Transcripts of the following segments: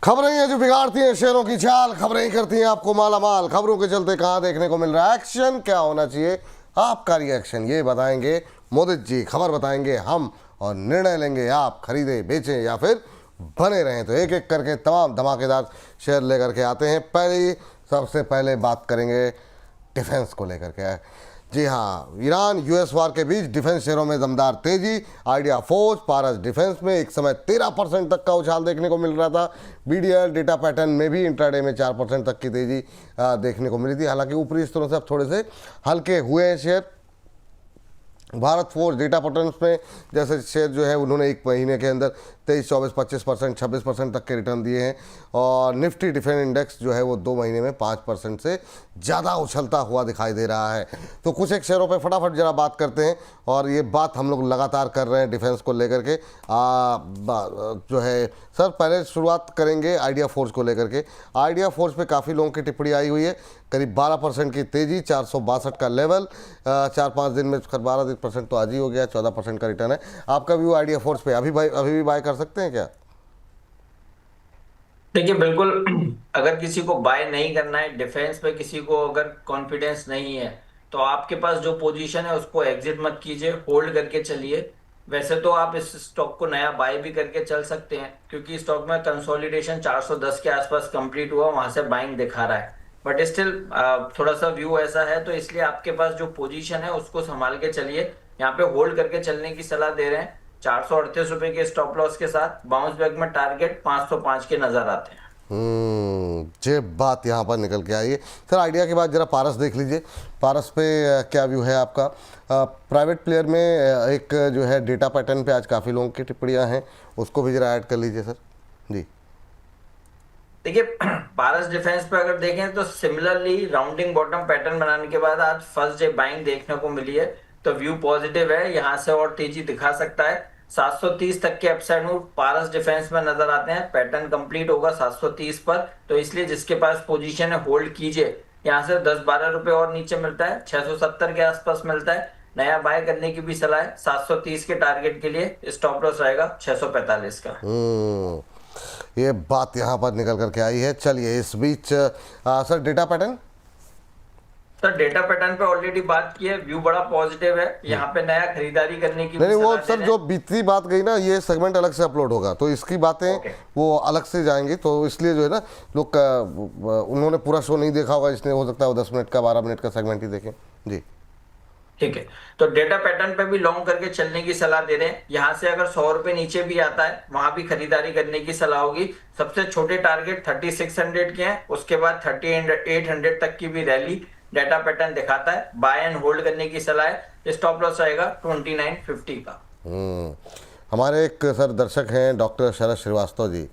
खबरें हैं जो बिगाड़ती हैं शेयरों की चाल, खबरें ही करती हैं आपको माला माल। खबरों के चलते कहाँ देखने को मिल रहा है एक्शन, क्या होना चाहिए आपका रिएक्शन, ये बताएंगे मोदित जी। खबर बताएंगे हम और निर्णय लेंगे आप, खरीदें बेचें या फिर बने रहें। तो एक एक करके तमाम धमाकेदार शेयर लेकर के आते हैं। सबसे पहले बात करेंगे डिफेंस को लेकर के। जी हाँ, ईरान यूएस वार के बीच डिफेंस शेयरों में दमदार तेजी। आइडिया फोर्स, पारस डिफेंस में एक समय 13% तक का उछाल देखने को मिल रहा था। बीडीएल डेटा पैटर्न में भी इंट्राडे में 4% तक की तेजी देखने को मिली थी। हालांकि ऊपरी स्तरों से अब थोड़े से हल्के हुए हैं share. Bharat force data patterns में जैसे शेयर जो है उन्होंने एक महीने के अंदर 23, 24, 25%, 26% तक के रिटर्न दिए हैं। और निफ्टी डिफेंस इंडेक्स जो है वो 2 महीने में 5% से ज़्यादा उछलता हुआ दिखाई दे रहा है। तो कुछ एक शेयरों पे फटाफट जरा बात करते हैं, और ये बात हम लोग लगातार कर रहे हैं डिफेंस को लेकर के। जो है सर, पहले शुरुआत करेंगे आइडिया फोर्स को लेकर के। आइडिया फोर्स पे काफ़ी लोगों की टिप्पणी आई हुई है। करीब 12% की तेज़ी, 462 का लेवल। 4-5 दिन में 12% तो आज ही हो गया, 14% का रिटर्न है। आपका व्यू आइडिया फोर्स पे अभी भी बाय कर सकते हैं क्या? देखिए, बिल्कुल। अगर किसी को बाय नहीं करना है डिफेंस पे, किसी को अगर कॉन्फिडेंस नहीं है, तो आपके पास जो पोजीशन है उसको एग्जिट मत कीजिए, होल्ड करके चलिए। वैसे तो आप इस स्टॉक को नया बाय भी करके चल सकते हैं, क्योंकि स्टॉक में कंसोलिडेशन 410 के आसपास कंप्लीट हुआ, वहां से बाइंग दिखा रहा है। बट स्टिल थोड़ा सा व्यू ऐसा है, तो इसलिए आपके पास जो पोजीशन है उसको संभाल के चलिए। यहाँ पे होल्ड करके चलने की सलाह दे रहे हैं। 438 रुपए के स्टॉप लॉस के साथ बाउंस बैक में टारगेट 505 के नजर आते हैं। ये बात यहाँ पर निकल के आई है। सर, आइडिया के बाद जरा पारस देख लीजिए। पारस पे क्या व्यू है आपका? प्राइवेट प्लेयर में एक जो है डेटा पैटर्न पे आज काफ़ी लोगों की टिप्पणियाँ हैं, उसको भी जरा ऐड कर लीजिए सर जी। देखिए, पारस डिफेंस पे अगर देखें तो सिमिलरली राउंडिंग बॉटम पैटर्न बनाने के बाद आज फर्स्ट डे बाइंग देखने को मिली है, तो व्यू पॉजिटिव है। यहां से और तेजी दिखा सकता है। 730 तक के अपसाइड मूव पारस डिफेंस में नजर आते हैं। पैटर्न कंप्लीट होगा 730 पर, तो इसलिए जिसके पास पोजीशन है होल्ड कीजिए। यहां से 10-12 रुपए और नीचे मिलता है, 670 के आसपास मिलता है। नया बाय करने की भी सलाह है। 730 के टारगेट के लिए स्टॉप लॉस रहेगा 645 का। ये बात यहाँ पर निकल करके आई है। चलिए, इस बीच sir data pattern. Sir, data pattern पे ऑलरेडी बात की है, व्यू बड़ा पॉजिटिव है। यहाँ पे नया खरीदारी करने की नहीं, भी वो सलाह सर दे जो रहे बीती बात गई ना, ये सेगमेंट अलग से अपलोड होगा, तो इसकी बातें हैं। वो अलग से जाएंगी। तो इसलिए जो है ना, लोग उन्होंने पूरा शो नहीं देखा होगा, इसलिए हो सकता है वो 10 मिनट का 12 मिनट का सेगमेंट ही देखें जी। ठीक है, तो डेटा पैटर्न पे भी लॉन्ग करके चलने की सलाह दे रहे हैं। यहाँ से अगर 100 रुपए नीचे भी आता है, वहां भी खरीदारी करने की सलाह होगी। सबसे छोटे टारगेट 3600 के हैं, उसके बाद 3800 तक की भी रैली डेटा पैटर्न दिखाता है। बाय एंड होल्ड करने की सलाह है। स्टॉप लॉस रहेगा 2950 का। हमारे एक सर दर्शक हैं डॉक्टर शरद श्रीवास्तव जी,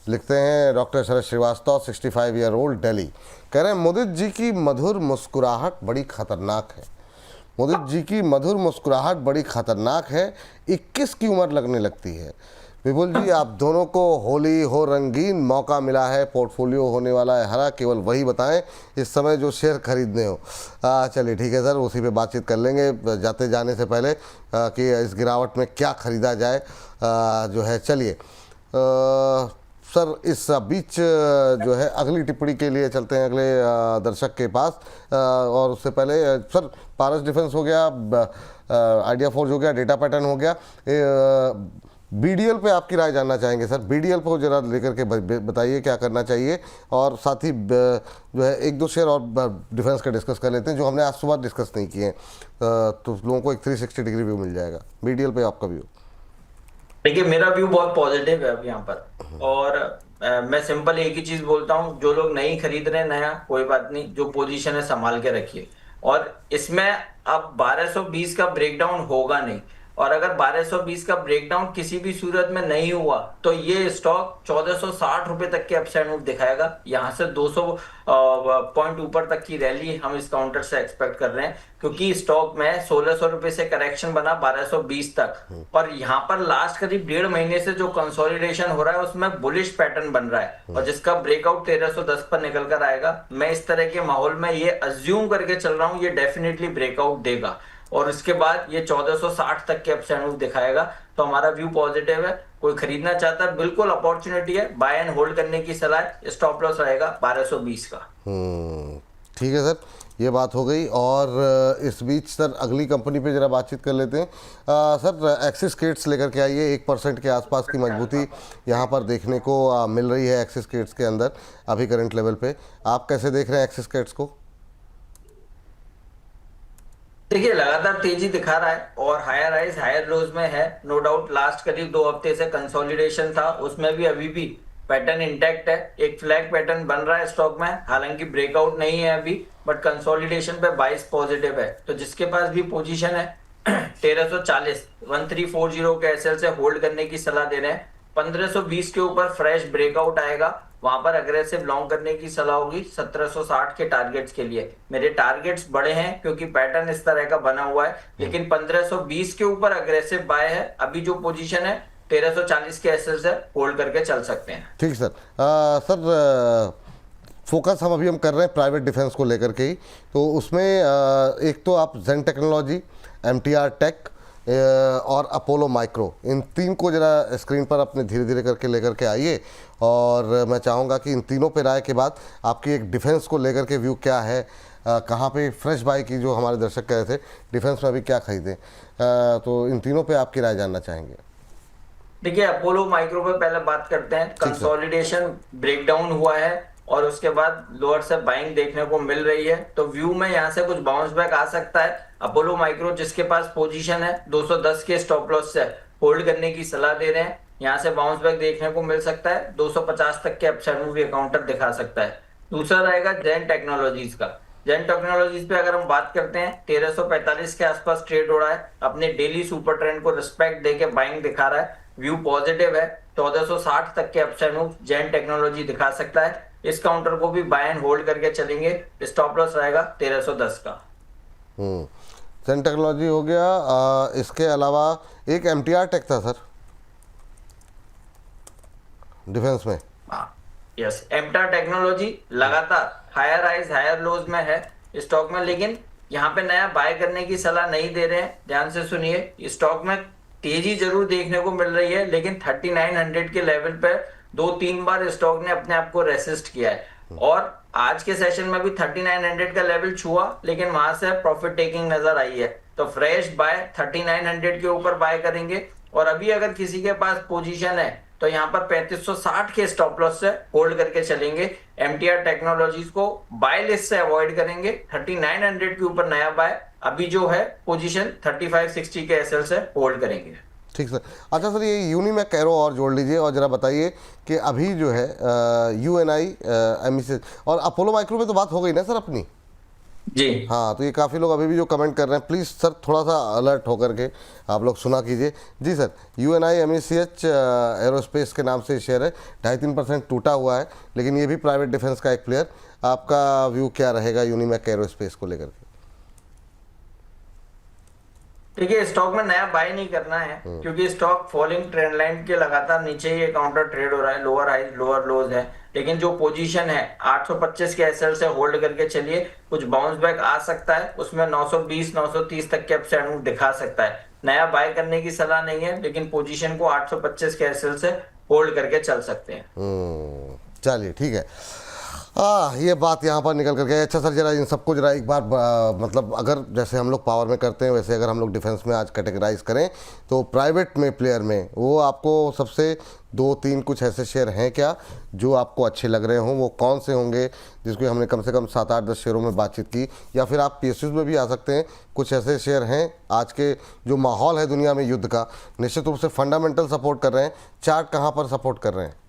लिखते हैं डॉक्टर शरद श्रीवास्तव 65 ईयर ओल्ड दिल्ली, कह रहे हैं मोदी जी की मधुर मुस्कुराहट बड़ी खतरनाक है। मोदी जी की मधुर मुस्कुराहट बड़ी खतरनाक है, 21 की उम्र लगने लगती है। विपुल जी, आप दोनों को होली हो रंगीन, मौका मिला है, पोर्टफोलियो होने वाला है हरा, केवल वही बताएं इस समय जो शेयर खरीदने हो। चलिए ठीक है सर, उसी पे बातचीत कर लेंगे जाते जाने से पहले कि इस गिरावट में क्या खरीदा जाए जो है। चलिए सर, इस बीच जो है अगली टिप्पणी के लिए चलते हैं अगले दर्शक के पास। और उससे पहले सर, पारस डिफेंस हो गया, आइडिया फोर्स हो गया, डेटा पैटर्न हो गया। बीडीएल पे आपकी राय जानना चाहेंगे सर। बीडीएल को जरा लेकर के बताइए क्या करना चाहिए, और साथ ही जो है एक दो शेयर और डिफेंस का डिस्कस कर लेते हैं जो हमने आज सुबह डिस्कस नहीं किए हैं, तो लोगों को एक 360 डिग्री व्यू मिल जाएगा। बीडीएल पे आपका व्यू? देखिए, मेरा व्यू बहुत पॉजिटिव है अब यहाँ पर। और मैं सिंपल एक ही चीज बोलता हूँ, जो लोग नहीं खरीद रहे नया, कोई बात नहीं, जो पोजीशन है संभाल के रखिए। और इसमें अब 1220 का ब्रेकडाउन होगा नहीं, और अगर 1220 का ब्रेकडाउन किसी भी सूरत में नहीं हुआ तो ये स्टॉक 1460 रुपए तक के अपसाइड मूव दिखाएगा। यहाँ से 200 पॉइंट ऊपर तक की रैली हम इस काउंटर से एक्सपेक्ट कर रहे हैं, क्योंकि स्टॉक में 1600 रुपए से करेक्शन बना 1220 तक। और यहाँ पर लास्ट करीब 1.5 महीने से जो कंसोलिडेशन हो रहा है उसमें बुलिश पैटर्न बन रहा है, और जिसका ब्रेकआउट 1310 पर निकल कर आएगा। मैं इस तरह के माहौल में ये अज्यूम करके चल रहा हूँ, ये डेफिनेटली ब्रेकआउट देगा। और उसके बाद ये 1460 तक के अपसाइड मूव दिखाएगा। तो हमारा व्यू पॉजिटिव है, कोई खरीदना चाहता है बिल्कुल अपॉर्चुनिटी है, बाय एंड होल्ड करने की सलाह है। स्टॉप लॉस रहेगा 1220 का। ठीक है सर, ये बात हो गई। और इस बीच सर अगली कंपनी पे ज़रा बातचीत कर लेते हैं। सर एक्सिस केट्स लेकर के आइए, 1% के आसपास की मजबूती यहाँ पर देखने को मिल रही है एक्सिस केट्स के अंदर अभी करंट लेवल पे। आप कैसे देख रहे हैं एक्सिस केट्स को? देखिए लगातार तेजी दिखा रहा है और हायर हाइज हायर लोज में है, नो डाउट। लास्ट करीब 2 हफ्ते से कंसोलिडेशन था, उसमें भी अभी भी पैटर्न इंटैक्ट है। एक फ्लैग पैटर्न बन रहा है स्टॉक में, हालांकि ब्रेकआउट नहीं है अभी, बट कंसोलिडेशन पे 22 पॉजिटिव है। तो जिसके पास भी पोजीशन है 1340 1340 के एसएल से होल्ड करने की सलाह दे रहे हैं। 1520 के ऊपर फ्रेश ब्रेकआउट आएगा, वहां पर अग्रेसिव लॉन्ग करने की सलाह होगी 1760 के टारगेट्स के लिए। मेरे टारगेट्स बड़े हैं क्योंकि पैटर्न इस तरह का बना हुआ है, लेकिन 1520 के ऊपर अग्रेसिव बाय है। अभी जो पोजीशन है 1340 के एसएल से होल्ड करके चल सकते हैं। ठीक सर। सर फोकस हम कर रहे हैं प्राइवेट डिफेंस को लेकर के ही, तो उसमें एक तो आप जेन टेक्नोलॉजी, एमटीआर टेक और अपोलो माइक्रो, इन 3 को ज़रा स्क्रीन पर अपने धीरे धीरे करके लेकर के आइए। और मैं चाहूँगा कि इन तीनों पे राय के बाद आपकी एक डिफेंस को लेकर के व्यू क्या है, कहाँ पे फ्रेश बाय की, जो हमारे दर्शक कह रहे थे डिफेंस में अभी क्या खरीदें, तो इन तीनों पे आपकी राय जानना चाहेंगे। देखिए अपोलो माइक्रो पे पहले बात करते हैं। कंसोलिडेशन ब्रेकडाउन हुआ है और उसके बाद लोअर से बाइंग देखने को मिल रही है, तो व्यू में यहाँ से कुछ बाउंस बैक आ सकता है। अपोलो माइक्रो जिसके पास पोजीशन है 210 के स्टॉप लॉस से होल्ड करने की सलाह दे रहे हैं। यहाँ से बाउंस बैक देखने को मिल सकता है, 250 तक के अपसाइड मूव ये काउंटर दिखा सकता है। दूसरा रहेगा जेन टेक्नोलॉजीज का। जेन टेक्नोलॉजीज पे अगर हम बात करते हैं 1345 के आसपास ट्रेड हो रहा है, अपने डेली सुपर ट्रेंड को रिस्पेक्ट देके बाइंग दिखा रहा है, व्यू पॉजिटिव है। 1460 तक के अपसाइड मूव जेन टेक्नोलॉजी दिखा सकता है। इस काउंटर को भी बाय एंड होल्ड करके चलेंगे। स्टॉप लॉस रहेगा 1310 का। जेन टेक्नोलॉजी हो गया। इसके अलावा एक एमटीआर टेक था सर डिफेंस में। यस, एमटीआर टेक्नोलॉजी लगातार हायर हाइज हायर लोज में है स्टॉक में, लेकिन यहाँ पे नया बाय करने की सलाह नहीं दे रहे हैं। ध्यान से सुनिए, स्टॉक में तेजी जरूर देखने को मिल रही है, लेकिन 3900 के लेवल पे 2-3 बार स्टॉक ने अपने आप को रेसिस्ट किया है और आज के सेशन में भी 3900 का लेवल छुआ, लेकिन वहां से प्रॉफिट टेकिंग नजर आई है। तो फ्रेश बाय 3900 के ऊपर बाय करेंगे। और अभी अगर किसी के पास पोजीशन है तो यहाँ पर 3560 के स्टॉप लॉस से होल्ड करके चलेंगे। एमटीआर टेक्नोलॉजीज को बाय लिस्ट से अवॉइड करेंगे। 3900 के ऊपर नया बाय, अभी जो है पोजीशन 3560 के एसएल से होल्ड करेंगे। ठीक सर। अच्छा सर, ये यूनिमैक कैरो और जोड़ लीजिए और ज़रा बताइए कि अभी जो है यूएनआई एमईसी और अपोलो माइक्रो में तो बात हो गई ना सर अपनी जी। हाँ, तो ये काफ़ी लोग अभी भी जो कमेंट कर रहे हैं, प्लीज़ सर थोड़ा सा अलर्ट होकर के आप लोग सुना कीजिए। जी सर, यूएनआई एमईसीएच एरोस्पेस के नाम से शेयर है, 2.5-3% टूटा हुआ है, लेकिन ये भी प्राइवेट डिफेंस का एक प्लेयर। आपका व्यू क्या रहेगा यूनिमैक एरोस्पेस को लेकर के? देखिए स्टॉक में नया बाय नहीं करना है क्योंकि स्टॉक फॉलिंग ट्रेंड लाइन के लगातार नीचे ही काउंटर ट्रेड हो रहा है, लोअर हाई लोअर लोज है। लेकिन जो पोजीशन है 825 के एसएल से होल्ड करके चलिए, कुछ बाउंस बैक आ सकता है, उसमें 920 930 तक के अपसाइड मूव दिखा सकता है। नया बाय करने की सलाह नहीं है, लेकिन पोजीशन को 825 के एसएल से होल्ड करके चल सकते हैं। चलिए ठीक है। ये बात यहाँ पर निकल करके। अच्छा सर, जरा इन सबको जरा एक बार मतलब अगर जैसे हम लोग पावर में करते हैं वैसे अगर हम लोग डिफेंस में आज कैटेगराइज करें तो प्राइवेट में प्लेयर में वो आपको सबसे 2-3 कुछ ऐसे शेयर हैं क्या जो आपको अच्छे लग रहे हों? वो कौन से होंगे जिसको हमने कम से कम 7-8-10 शेयरों में बातचीत की, या फिर आप पीएसयूज में भी आ सकते हैं। कुछ ऐसे शेयर हैं आज के जो माहौल है दुनिया में युद्ध का, निश्चित रूप से फंडामेंटल सपोर्ट कर रहे हैं, चार्ट कहाँ पर सपोर्ट कर रहे हैं?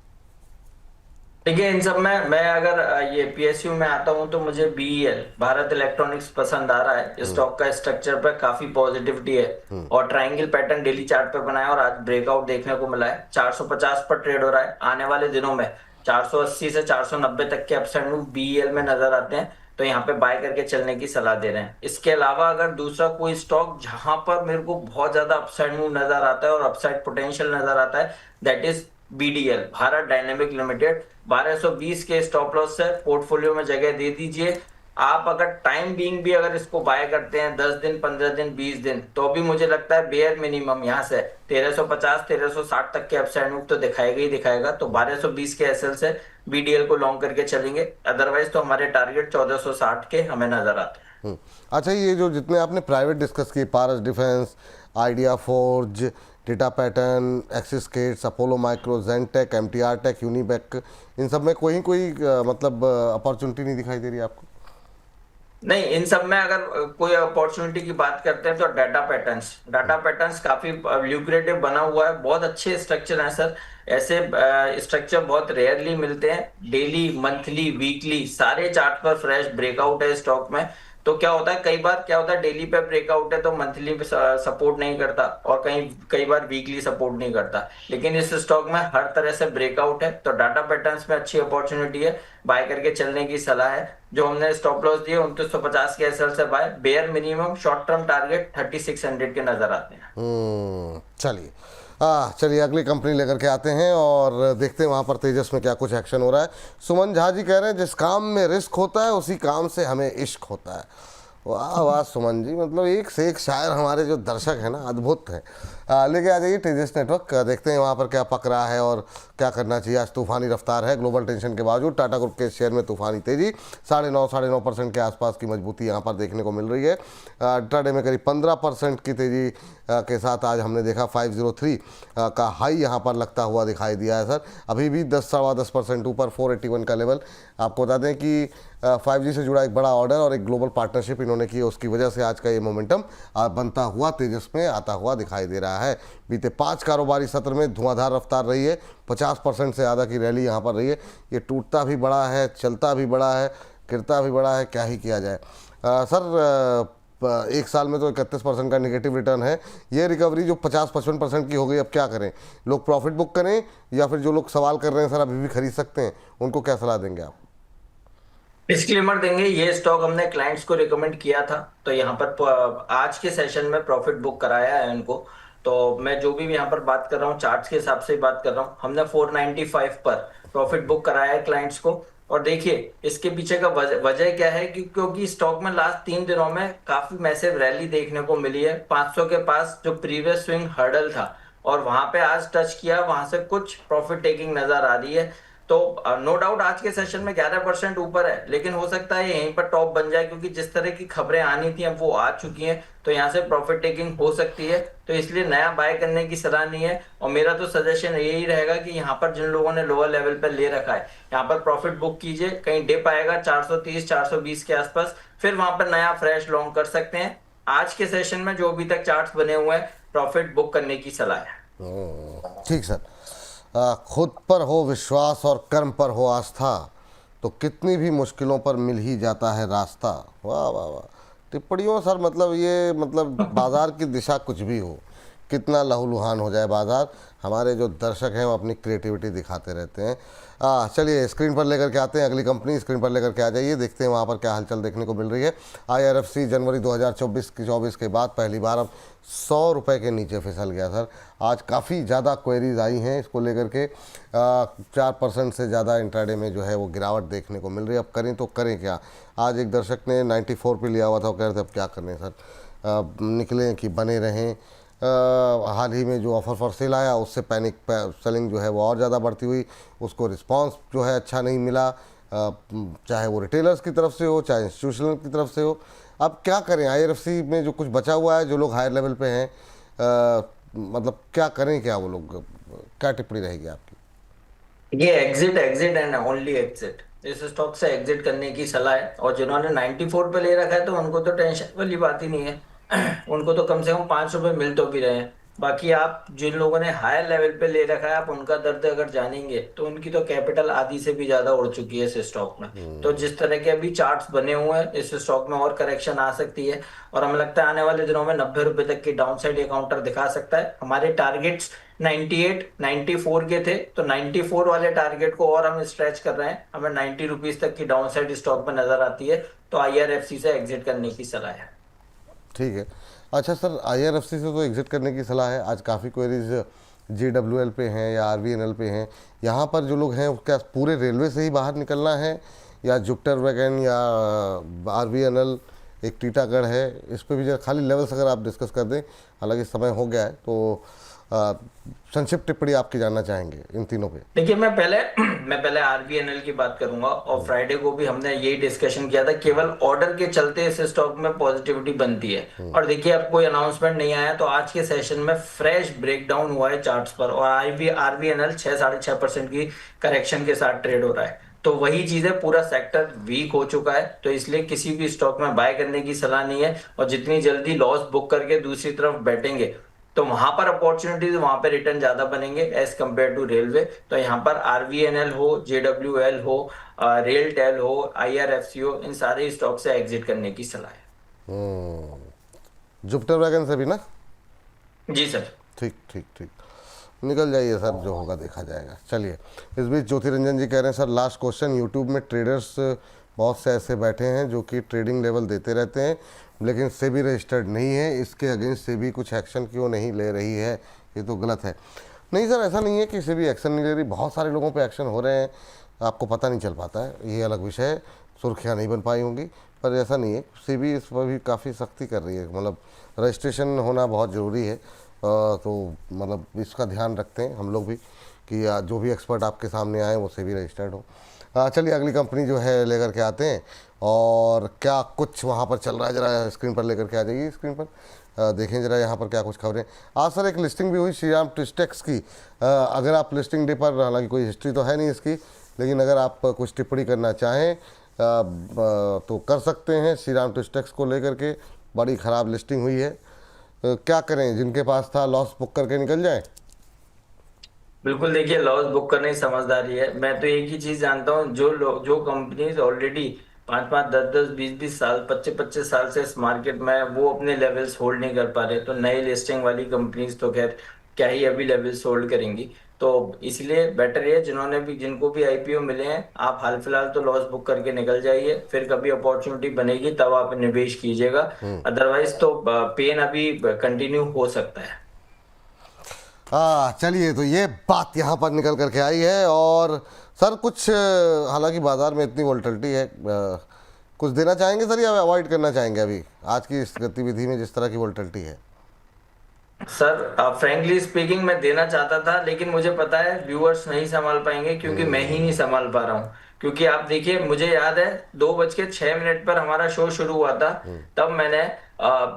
देखिए इन सब में मैं अगर ये पीएसयू में आता हूं तो मुझे बीईएल भारत इलेक्ट्रॉनिक्स पसंद आ रहा है। स्टॉक का स्ट्रक्चर पर काफी पॉजिटिविटी है और ट्रायंगल पैटर्न डेली चार्ट पे बनाया और आज ब्रेकआउट देखने को मिला है। 450 पर ट्रेड हो रहा है। आने वाले दिनों में 480 से 490 तक के अपसाइड मूव बीईएल में नजर आते हैं, तो यहाँ पे बाय करके चलने की सलाह दे रहे हैं। इसके अलावा अगर दूसरा कोई स्टॉक जहां पर मेरे को बहुत ज्यादा अपसाइड मूव नजर आता है और अपसाइड पोटेंशियल नजर आता है, that is BDL Bharat dynamic limited. 1220 के स्टॉप लॉस से पोर्टफोलियो में जगह दे दीजिए। आप अगर टाइम बीइंग भी अगर इसको बाय करते हैं 10 दिन, 15 दिन, 20 दिन, तो भी मुझे लगता है बेयर मिनिमम यहाँ से 1350, 1360 तक के अपसाइड मूव तो दिखाएगा ही दिखाएगा। तो 1220 के एसएल से बीडीएल को लॉन्ग करके चलेंगे, अदरवाइज तो हमारे टारगेट 1460 के हमें नजर आते हैं। अच्छा, ये जो जितने आपने प्राइवेट डिस्कस किए, Paras defence, Idea Forge, Data Pattern, Axis Cades, Apollo Micro, Gentech, MTR tech, Unibek, इन सब में कोई मतलब अपॉर्चुनिटी नहीं दिखाई दे रही आपको? नहीं, इन सब में अगर कोई अपॉर्चुनिटी की बात करते हैं तो डाटा पैटर्न्स काफी ल्यूक्रेटिव बना हुआ है, बहुत अच्छे स्ट्रक्चर हैं सर। ऐसे स्ट्रक्चर बहुत रेयरली मिलते हैं। डेली, मंथली, वीकली सारे चार्ट पर फ्रेश ब्रेकआउट है स्टॉक में। तो क्या होता है, कई बार क्या होता है, डेली पे ब्रेकआउट है तो मंथली पे सपोर्ट नहीं करता, और कई बार वीकली सपोर्ट नहीं करता। लेकिन इस स्टॉक में हर तरह से ब्रेकआउट है, तो डाटा पैटर्न्स में अच्छी अपॉर्चुनिटी है, बाय करके चलने की सलाह है। जो हमने स्टॉप लॉस दिए 2950 के एसएल से buy, bare minimum, short term target 3600 के नजर आते हैं। चलिए, चलिए अगली कंपनी लेकर के आते हैं और देखते हैं वहाँ पर तेजस में क्या कुछ एक्शन हो रहा है। सुमन झा जी कह रहे हैं जिस काम में रिस्क होता है उसी काम से हमें इश्क होता है। वाह वाह सुमन जी, मतलब एक से एक शायर हमारे जो दर्शक हैं ना, अद्भुत हैं। लेके आ जाइए तेजस नेटवर्क, देखते हैं वहाँ पर क्या पक रहा है और क्या करना चाहिए। आज तूफानी रफ्तार है, ग्लोबल टेंशन के बावजूद टाटा ग्रुप के शेयर में तूफानी तेजी, 9.5% के आसपास की मजबूती यहाँ पर देखने को मिल रही है। इंट्राडे में करीब 15% की तेजी के साथ आज हमने देखा 503 का हाई यहाँ पर लगता हुआ दिखाई दिया है सर। अभी भी 10-10% ऊपर 481 का लेवल। आपको बता दें कि 5G से जुड़ा एक बड़ा ऑर्डर और एक ग्लोबल पार्टनरशिप इन्होंने की, उसकी वजह से आज का ये मोमेंटम बनता हुआ तेजस में आता हुआ दिखाई दे रहा है। बीते 5 कारोबारी सत्र में धुआंधार रफ्तार रही है, 50% से ज़्यादा की रैली यहाँ पर रही है। ये टूटता भी बड़ा है, चलता भी बड़ा है, गिरता भी बड़ा है, क्या ही किया जाए। सर एक साल में तो 31% का नेगेटिव रिटर्न है। ये रिकवरी जो 50-55% की हो गई, अब क्या करें? लोग प्रॉफिट बुक करें या फिर जो लोग सवाल कर रहे हैं सर अभी भी खरीद सकते हैं, उनको क्या सलाह देंगे आप? डिस्क्लेमर देंगे, ये स्टॉक हमने क्लाइंट्स को रिकमेंड किया था, तो यहाँ पर आज के सेशन में प्रॉफिट बुक कराया है उनको। तो मैं जो भी यहाँ पर बात कर रहा हूँ चार्ट्स के हिसाब से ही बात कर रहा हूँ। हमने 495 पर प्रॉफिट बुक कराया है क्लाइंट्स को। और देखिए इसके पीछे का वजह क्या है, क्योंकि स्टॉक में लास्ट 3 दिनों में काफी मैसिव रैली देखने को मिली है। 500 के पास जो प्रीवियस स्विंग हर्डल था और वहां पे आज टच किया, वहां से कुछ प्रॉफिट टेकिंग नजर आ रही है। तो नो डाउट आज के सेशन में 11% ऊपर है, लेकिन हो सकता है यहीं पर टॉप बन जाए, क्योंकि जिस तरह की खबरें आनी थी अब वो आ चुकी हैं। तो यहाँ से प्रॉफिट टेकिंग हो सकती है, तो इसलिए नया बाय करने की सलाह नहीं है। और मेरा तो सजेशन यही रहेगा कि यहाँ पर जिन लोगों ने लोअर लेवल पर ले रखा है, यहाँ पर प्रॉफिट बुक कीजिए। कहीं डिप आएगा 430, 420 के आसपास, फिर वहां पर नया फ्रेश लॉन्ग कर सकते हैं। आज के सेशन में जो अभी तक चार्ट्स बने हुए हैं, प्रॉफिट बुक करने की सलाह है। ठीक सर। खुद पर हो विश्वास और कर्म पर हो आस्था, तो कितनी भी मुश्किलों पर मिल ही जाता है रास्ता। वाह वाह वाह, टिप्पणियों सर, मतलब ये मतलब बाज़ार की दिशा कुछ भी हो, कितना लहूलुहान हो जाए बाज़ार, हमारे जो दर्शक हैं वो अपनी क्रिएटिविटी दिखाते रहते हैं। चलिए स्क्रीन पर लेकर के आते हैं अगली कंपनी, स्क्रीन पर लेकर के आ जाइए, देखते हैं वहाँ पर क्या हलचल देखने को मिल रही है। IRFC जनवरी 2024 के बाद पहली बार अब 100 रुपये के नीचे फिसल गया सर। आज काफ़ी ज़्यादा क्वेरीज आई हैं इसको लेकर के। 4% से ज़्यादा इंट्राडे में जो है वो गिरावट देखने को मिल रही है। अब करें तो करें क्या? आज एक दर्शक ने 94 पे लिया हुआ था, वो कह रहे थे अब क्या करें सर, निकलें कि बने रहें। हाल ही में जो ऑफर फॉर सेल आया उससे पैनिक सेलिंग जो है वो और ज़्यादा बढ़ती हुई, उसको रिस्पांस जो है अच्छा नहीं मिला, चाहे वो रिटेलर्स की तरफ से हो चाहे इंस्टीट्यूशनल की तरफ से हो। अब क्या करें? IRFC में जो कुछ बचा हुआ है, जो लोग हायर लेवल पे हैं, मतलब क्या करें, क्या वो लोग, क्या टिप्पणी रहेगी आपकी? ये exit exit and only exit, इस स्टॉक से एग्जिट करने की सलाह है। और जिन्होंने 94 पे ले रखा है तो उनको तो टेंशन वाली बात ही नहीं है। उनको तो कम से कम 5 रुपए मिल तो भी रहे हैं। बाकी आप जिन लोगों ने हायर लेवल पे ले रखा है, आप उनका दर्द अगर जानेंगे तो उनकी तो कैपिटल आधी से भी ज्यादा उड़ चुकी है इस स्टॉक में। तो जिस तरह के अभी चार्ट्स बने हुए हैं, इस स्टॉक में और करेक्शन आ सकती है। और हमें लगता है आने वाले दिनों में 90 रुपए तक की डाउन साइड ये काउंटर दिखा सकता है। हमारे टारगेट्स 98, 94 के थे, तो 94 वाले टारगेट को और हम स्ट्रेच कर रहे हैं। हमें 90 रुपीज तक की डाउन साइड स्टॉक में नजर आती है, तो IRFC से एग्जिट करने की सलाह है। ठीक है। अच्छा सर, IRFC से तो एग्जिट करने की सलाह है। आज काफ़ी क्वेरीज JWL पे हैं या RVNL पे हैं। यहाँ पर जो लोग हैं क्या पूरे रेलवे से ही बाहर निकलना है या जुपिटर वैगन या RVNL, एक टीटागढ़ है, इस पे भी जरा खाली लेवल्स अगर आप डिस्कस कर दें, हालांकि समय हो गया है, तो संक्षिप्त टिप्पणी आपकी जानना चाहेंगे इन तीनों पे। देखिए मैं पहले RVNL की बात करूंगा, और फ्राइडे को भी हमने यही डिस्कशन किया था, केवल ऑर्डर के चलते इस स्टॉक में पॉजिटिविटी बनती है। और देखिए अब कोई अनाउंसमेंट नहीं आया, तो आज के सेशन में फ्रेश ब्रेकडाउन हुआ है चार्ट्स पर, और RVNL 6-6.5% की करेक्शन के साथ ट्रेड हो रहा है। तो वही चीज है, पूरा सेक्टर वीक हो चुका है, तो इसलिए किसी भी स्टॉक में बाय करने की सलाह नहीं है। और जितनी जल्दी लॉस बुक करके दूसरी तरफ बैठेंगे, तो वहां पर अपॉर्चुनिटीज, वहां पर रिटर्न ज्यादा बनेंगे एज कंपेयर टू रेलवे। तो यहाँ पर RVNL हो, JWL हो, रेलटेल हो, IRFC हो, इन सारे स्टॉक से एग्जिट करने की सलाह है। जुपिटर वैगन से भी ना? जी सर। ठीक ठीक ठीक, निकल जाइए सर, जो होगा देखा जाएगा। चलिए, इस बीच ज्योति रंजन जी कह रहे हैं सर लास्ट क्वेश्चन, यूट्यूब में ट्रेडर्स बहुत से ऐसे बैठे हैं जो कि ट्रेडिंग लेवल देते रहते हैं लेकिन सेबी रजिस्टर्ड नहीं है, इसके अगेंस्ट सेबी कुछ एक्शन क्यों नहीं ले रही है? ये तो गलत है। नहीं सर, ऐसा नहीं है कि सेबी एक्शन नहीं ले रही, बहुत सारे लोगों पे एक्शन हो रहे हैं, आपको पता नहीं चल पाता है, ये अलग विषय है, सुर्खियाँ नहीं बन पाई होंगी, पर ऐसा नहीं है। सेबी इस पर भी काफ़ी सख्ती कर रही है, मतलब रजिस्ट्रेशन होना बहुत ज़रूरी है, तो मतलब इसका ध्यान रखते हैं हम लोग भी कि जो भी एक्सपर्ट आपके सामने आए वो सेबी रजिस्टर्ड हो। चलिए अगली कंपनी जो है लेकर के आते हैं, और क्या कुछ वहाँ पर चल रहा है जरा स्क्रीन पर लेकर के आ जाइए। स्क्रीन पर देखें जरा यहाँ पर क्या कुछ खबरें। आज सर एक लिस्टिंग भी हुई श्रीराम ट्विस्टेक्स की, अगर आप लिस्टिंग डे पर, हालांकि कोई हिस्ट्री तो है नहीं इसकी, लेकिन अगर आप कुछ टिप्पणी करना चाहें तो कर सकते हैं। श्रीराम ट्विस्टेक्स को लेकर के बड़ी ख़राब लिस्टिंग हुई है, क्या करें? जिनके पास था लॉस बुक करके निकल जाए? बिल्कुल, देखिए लॉस बुक करने की समझदारी है। मैं तो एक ही चीज जानता हूँ, जो कंपनीज ऑलरेडी 5-5, 10-10, 20-20 साल, 25-25 साल से इस मार्केट में, वो अपने लेवल्स होल्ड नहीं कर पा रहे, तो नई लिस्टिंग वाली कंपनीज तो खैर क्या ही अभी लेवल्स होल्ड करेंगी। तो इसलिए बेटर है, जिनको भी IPO मिले हैं, आप हाल फिलहाल तो लॉस बुक करके निकल जाइए, फिर कभी अपॉर्चुनिटी बनेगी तब आप निवेश कीजिएगा, अदरवाइज तो पेन अभी कंटिन्यू हो सकता है। चलिए, तो ये बात यहाँ पर निकल करके आई है। और सर कुछ, हालांकि बाजार में इतनी वोलेटिलिटी है, कुछ देना चाहेंगे सर या अवॉइड करना चाहेंगे अभी आज की इस गतिविधि में जिस तरह की वोलेटिलिटी है? सर फ्रैंकली स्पीकिंग मैं देना चाहता था, लेकिन मुझे पता है व्यूअर्स नहीं संभाल पाएंगे, क्योंकि मैं ही नहीं संभाल पा रहा हूँ। क्योंकि आप देखिए, मुझे याद है 2:06 पर हमारा शो शुरू हुआ था, तब मैंने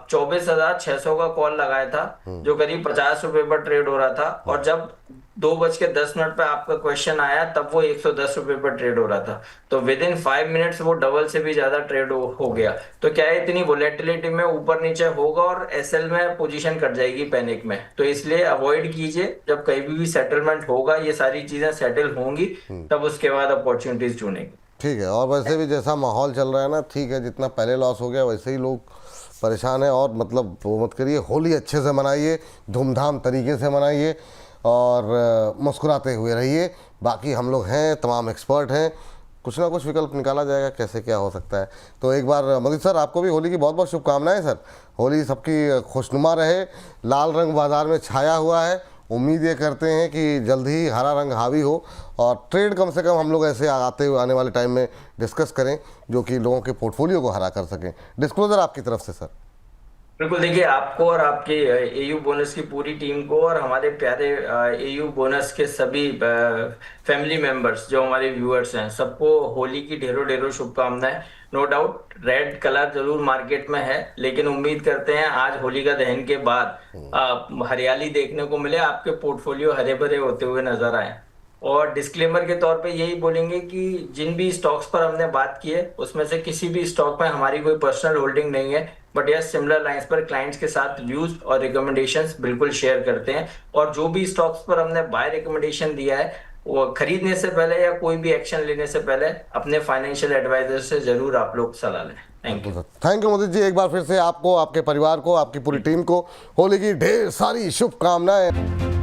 24,600 का कॉल लगाया था, जो करीब 50 रुपए पर ट्रेड हो रहा था, और जब 2:10 पे आपका क्वेश्चन आया, तब वो 110 रुपए पर ट्रेड हो रहा था। तो विद इन 5 मिनट्स वो डबल से भी ज्यादा ट्रेड हो गया। तो क्या है, इतनी वोलेटिलिटी में ऊपर नीचे होगा और SL में पोजीशन कट जाएगी पैनिक में, तो इसलिए अवॉइड कीजिए। जब कहीं भी सेटलमेंट होगा, ये सारी चीजें सेटल होंगी, तब उसके बाद अपॉर्चुनिटीज ढूंढेंगे। ठीक है, और वैसे भी जैसा माहौल चल रहा है ना, ठीक है, जितना पहले लॉस हो गया वैसे ही लोग परेशान है, और मतलब वो मत करिए, होली अच्छे से मनाइए, धूमधाम तरीके से मनाइए, और मुस्कुराते हुए रहिए। बाकी हम लोग हैं, तमाम एक्सपर्ट हैं, कुछ ना कुछ विकल्प निकाला जाएगा कैसे क्या हो सकता है। तो एक बार मोदी सर, आपको भी होली की बहुत बहुत शुभकामनाएं सर। होली सबकी खुशनुमा रहे, लाल रंग बाज़ार में छाया हुआ है, उम्मीद ये करते हैं कि जल्द ही हरा रंग हावी हो, और ट्रेड कम से कम हम लोग ऐसे आने वाले टाइम में डिस्कस करें जो कि लोगों के पोर्टफोलियो को हरा कर सकें। डिस्क्लोजर आपकी तरफ से सर। बिल्कुल, देखिए आपको और आपके AU बोनस की पूरी टीम को, और हमारे प्यारे AU बोनस के सभी फैमिली मेंबर्स जो हमारे व्यूअर्स हैं, सबको होली की ढेरों ढेरों शुभकामनाएं। नो डाउट रेड कलर जरूर मार्केट में है, लेकिन उम्मीद करते हैं आज होलिका दहन के बाद हरियाली देखने को मिले, आपके पोर्टफोलियो हरे भरे होते हुए नजर आए। और डिस्क्लेमर के तौर पे यही बोलेंगे कि जिन भी स्टॉक्स पर हमने बात की है, उसमें से किसी भी स्टॉक में हमारी कोई पर्सनल होल्डिंग नहीं है, बट यह सिमिलर लाइंस पर क्लाइंट्स के साथ व्यूज और रिकमेंडेशंस बिल्कुल शेयर करते हैं। और जो भी स्टॉक्स पर हमने बाय रिकमेंडेशन दिया है, वो खरीदने से पहले या कोई भी एक्शन लेने से पहले अपने फाइनेंशियल एडवाइजर से जरूर आप लोग सलाह लें। Thank you. Thank you Modi ji, एक बार फिर से आपको, आपके परिवार को, आपकी पूरी टीम को होली की ढेर सारी शुभकामनाएं।